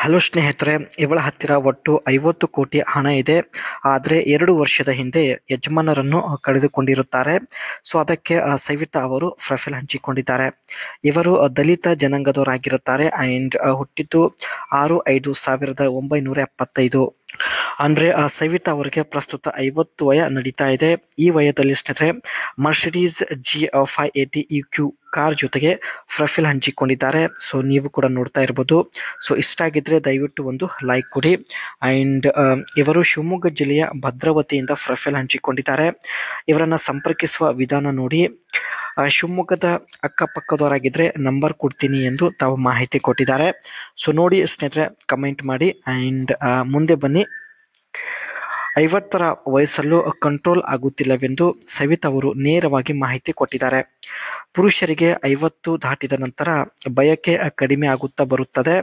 Hello ಸ್ನೇಹಿತರೆ, ಇವಳ ಹತ್ತಿರ ಒಟ್ಟು 50 ಕೋಟಿ ಹಣ ಇದೆ. ಆದರೆ 2 ವರ್ಷದ ಹಿಂದೆ ಯಜಮಾನರನ್ನು ಕಳೆದುಕೊಂಡಿರುತ್ತಾರೆ. ಸೊ ಅದಕ್ಕೆ ಸವಿತಾ ಅವರು ಪ್ರೊಫೈಲ್ ಹಂಚಿಕೊಂಡಿದ್ದಾರೆ. ಇವರು ದಲಿತ ಜನಾಂಗದವರಾಗಿರುತ್ತಾರೆ ಆ್ಯಂಡ್ ಹುಟ್ಟಿದ್ದು 6/5/1975. ಅಂದರೆ ಸವಿತಾ ಅವರಿಗೆ ಪ್ರಸ್ತುತ 50 ವಯ ನಡೀತಾ ಇದೆ. ಈ ವಯದಲ್ಲಿ ಸ್ನೇಹಿತರೆ ಮರ್ಸಿಡೀಸ್ G580 EQ ಕಾರ್ ಜೊತೆಗೆ ಪ್ರೊಫೈಲ್ ಹಂಚಿಕೊಂಡಿದ್ದಾರೆ. ಸೊ ನೀವು ಕೂಡ ನೋಡ್ತಾ ಇರ್ಬೋದು. ಸೊ ಇಷ್ಟ ಆಗಿದ್ರೆ ದಯವಿಟ್ಟು ಒಂದು ಲೈಕ್ ಕೊಡಿ. ಆ್ಯಂಡ್ ಇವರು ಶಿವಮೊಗ್ಗ ಜಿಲ್ಲೆಯ ಭದ್ರಾವತಿಯಿಂದ ಪ್ರೊಫೈಲ್ ಹಂಚಿಕೊಂಡಿದ್ದಾರೆ. ಇವರನ್ನು ಸಂಪರ್ಕಿಸುವ ವಿಧಾನ ನೋಡಿ. ಶಿವಮೊಗ್ಗದ ಅಕ್ಕಪಕ್ಕದವರಾಗಿದ್ದರೆ ನಂಬರ್ ಕೊಡ್ತೀನಿ ಎಂದು ತಾವು ಮಾಹಿತಿ ಕೊಟ್ಟಿದ್ದಾರೆ. ಸೊ ನೋಡಿ ಸ್ನೇಹಿತರೆ, ಕಮೆಂಟ್ ಮಾಡಿ ಆ್ಯಂಡ್ ಮುಂದೆ ಬನ್ನಿ. 50ರ ವಯಸ್ಸಲ್ಲೂ ಕಂಟ್ರೋಲ್ ಆಗುತ್ತಿಲ್ಲವೆಂದು ಸವಿತಾ ಅವರು ನೇರವಾಗಿ ಮಾಹಿತಿ ಕೊಟ್ಟಿದ್ದಾರೆ. ಪುರುಷರಿಗೆ 50 ದಾಟಿದ ನಂತರ ಬಯಕೆ ಕಡಿಮೆ ಆಗುತ್ತಾ ಬರುತ್ತದೆ.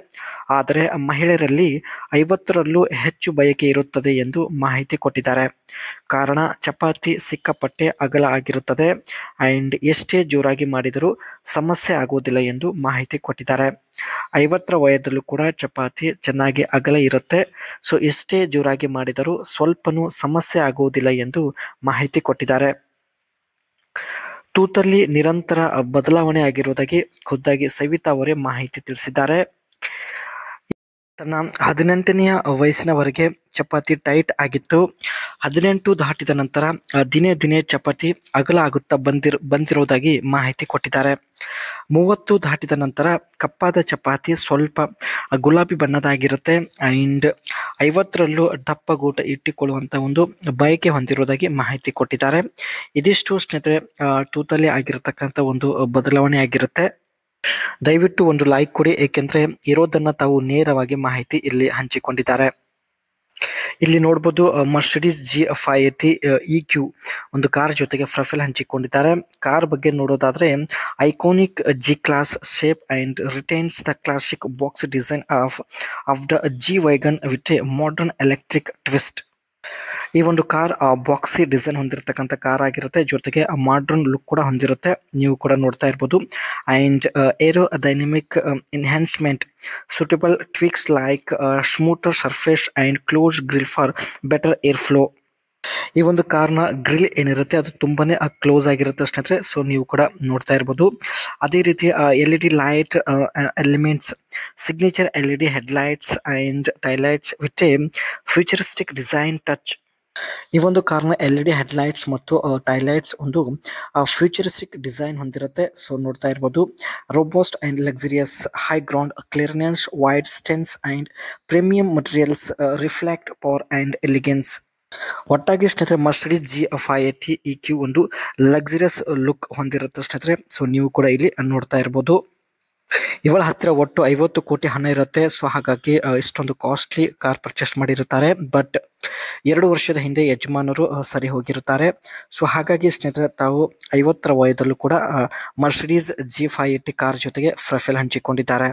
ಆದರೆ ಮಹಿಳೆಯರಲ್ಲಿ 50ರಲ್ಲೂ ಹೆಚ್ಚು ಬಯಕೆ ಇರುತ್ತದೆ ಎಂದು ಮಾಹಿತಿ ಕೊಟ್ಟಿದ್ದಾರೆ. ಕಾರಣ ಚಪಾತಿ ಸಿಕ್ಕಾಪಟ್ಟೆ ಅಗಲ ಆಗಿರುತ್ತದೆ ಆ್ಯಂಡ್ ಎಷ್ಟೇ ಜೋರಾಗಿ ಮಾಡಿದರೂ ಸಮಸ್ಯೆ ಆಗುವುದಿಲ್ಲ ಎಂದು ಮಾಹಿತಿ ಕೊಟ್ಟಿದ್ದಾರೆ. 50ರ ವಯದಲ್ಲೂ ಕೂಡ ಚಪಾತಿ ಚೆನ್ನಾಗಿ ಅಗಲ ಇರುತ್ತೆ. ಸೊ ಎಷ್ಟೇ ಜೋರಾಗಿ ಮಾಡಿದರೂ ಸ್ವಲ್ಪನೂ ಸಮಸ್ಯೆ ಆಗುವುದಿಲ್ಲ ಎಂದು ಮಾಹಿತಿ ಕೊಟ್ಟಿದ್ದಾರೆ. ತೂತಲ್ಲಿ ನಿರಂತರ ಬದಲಾವಣೆ ಆಗಿರುವುದಾಗಿ ಖುದ್ದಾಗಿ ಸವಿತಾ ಅವರೇ ಮಾಹಿತಿ ತಿಳಿಸಿದ್ದಾರೆ. ತನ್ನ 18ನೆಯ ವಯಸ್ಸಿನವರೆಗೆ ಚಪಾತಿ ಟೈಟ್ ಆಗಿತ್ತು. 18 ದಾಟಿದ ನಂತರ ದಿನೇ ದಿನೇ ಚಪಾತಿ ಅಗಲ ಆಗುತ್ತಾ ಬಂದಿರುವುದಾಗಿ ಮಾಹಿತಿ ಕೊಟ್ಟಿದ್ದಾರೆ. 30 ದಾಟಿದ ನಂತರ ಕಪ್ಪಾದ ಚಪಾತಿ ಸ್ವಲ್ಪ ಗುಲಾಬಿ ಬಣ್ಣದಾಗಿರುತ್ತೆ ಆ್ಯಂಡ್ 50ರಲ್ಲೂ ದಪ್ಪ ಗೂಟ ಇಟ್ಟುಕೊಳ್ಳುವಂಥ ಒಂದು ಬಯಕೆ ಹೊಂದಿರುವುದಾಗಿ ಮಾಹಿತಿ ಕೊಟ್ಟಿದ್ದಾರೆ. ಇದಿಷ್ಟು ಸ್ನೇಹಿತರೆ ತೂತಲ್ಲಿ ಆಗಿರತಕ್ಕಂಥ ಒಂದು ಬದಲಾವಣೆ ಆಗಿರುತ್ತೆ. ದಯವಿಟ್ಟು ಒಂದು ಲೈಕ್ ಕೊಡಿ, ಏಕೆಂದರೆ ಇರೋದನ್ನು ತಾವು ನೇರವಾಗಿ ಮಾಹಿತಿ ಇಲ್ಲಿ ಹಂಚಿಕೊಂಡಿದ್ದಾರೆ. ಇಲ್ಲಿ ನೋಡ್ಬೋದು ಮರ್ಸಿಡೀಸ್ G580 EQ ಒಂದು ಕಾರ್ ಜೊತೆಗೆ ಪ್ರೊಫೈಲ್ ಹಂಚಿಕೊಂಡಿದ್ದಾರೆ. ಕಾರ್ ಬಗ್ಗೆ ನೋಡೋದಾದ್ರೆ iconic G class shape and retains the classic box design of the G-Wagon with A modern electric twist. ಈ ಒಂದು ಕಾರ್ ಬಾಕ್ಸಿ ಡಿಸೈನ್ ಹೊಂದಿರತಕ್ಕಂಥ ಕಾರ್ ಆಗಿರುತ್ತೆ. ಜೊತೆಗೆ ಮಾಡ್ರನ್ ಲುಕ್ ಕೂಡ ಹೊಂದಿರುತ್ತೆ, ನೀವು ಕೂಡ ನೋಡ್ತಾ ಇರ್ಬೋದು. And aerodynamic enhancement suitable tweaks like smoother surface and close grille for better air flow. ಈ ಒಂದು ಕಾರ್ನ ಗ್ರಿಲ್ ಏನಿರುತ್ತೆ ಅದು ತುಂಬಾನೇ ಕ್ಲೋಸ್ ಆಗಿರುತ್ತೆ ಸ್ನೇಹಿತರೆ. ಸೊ ನೀವು ಕೂಡ ನೋಡ್ತಾ ಇರ್ಬೋದು. ಅದೇ ರೀತಿ LED light elements, signature LED headlights and taillights with a futuristic design touch. ಈ ಒಂದು ಕಾರ್ನ LED ಹೆಡ್ಲೈಟ್ಸ್ ಮತ್ತು ಟೈಲೈಟ್ಸ್ ಒಂದು ಫ್ಯೂಚರಿಸ್ಟಿಕ್ ಡಿಸೈನ್ ಹೊಂದಿರುತ್ತೆ. ಸೊ ನೋಡ್ತಾ ಇರ್ಬೋದು. Robust and luxurious high ground clearance wide stance and premium materials reflect power and elegance. ಒಟ್ಟಾಗಿ ಸ್ನೇಹಿತರೆ ಮರ್ಸಿಡೀಸ್ G580 EQ ಒಂದು ಲಕ್ಸುರಿಯಸ್ ಲುಕ್ ಹೊಂದಿರುತ್ತೆ ಸ್ನೇಹಿತರೆ. ಸೊ ನೀವು ಕೂಡ ಇಲ್ಲಿ ನೋಡ್ತಾ ಇರ್ಬೋದು. ಇವಳ ಹತ್ತಿರ ಒಟ್ಟು 50 ಕೋಟಿ ಹಣ ಇರುತ್ತೆ. ಸೊ ಹಾಗಾಗಿ ಇಷ್ಟೊಂದು ಕಾಸ್ಟ್ಲಿ ಕಾರ್ ಪರ್ಚೇಸ್ ಮಾಡಿರುತ್ತಾರೆ. ಬಟ್ 2 ವರ್ಷದ ಹಿಂದೆ ಯಜಮಾನರು ಸರಿ ಹೋಗಿರುತ್ತಾರೆ. ಸೊ ಹಾಗಾಗಿ ಸ್ನೇಹಿತರೆ ತಾವು 50ರ ವಯದಲ್ಲೂ ಕೂಡ ಮರ್ಸಿಡೀಸ್ G580 ಕಾರ್ ಜೊತೆಗೆ ಪ್ರೊಫೈಲ್ ಹಂಚಿಕೊಂಡಿದ್ದಾರೆ.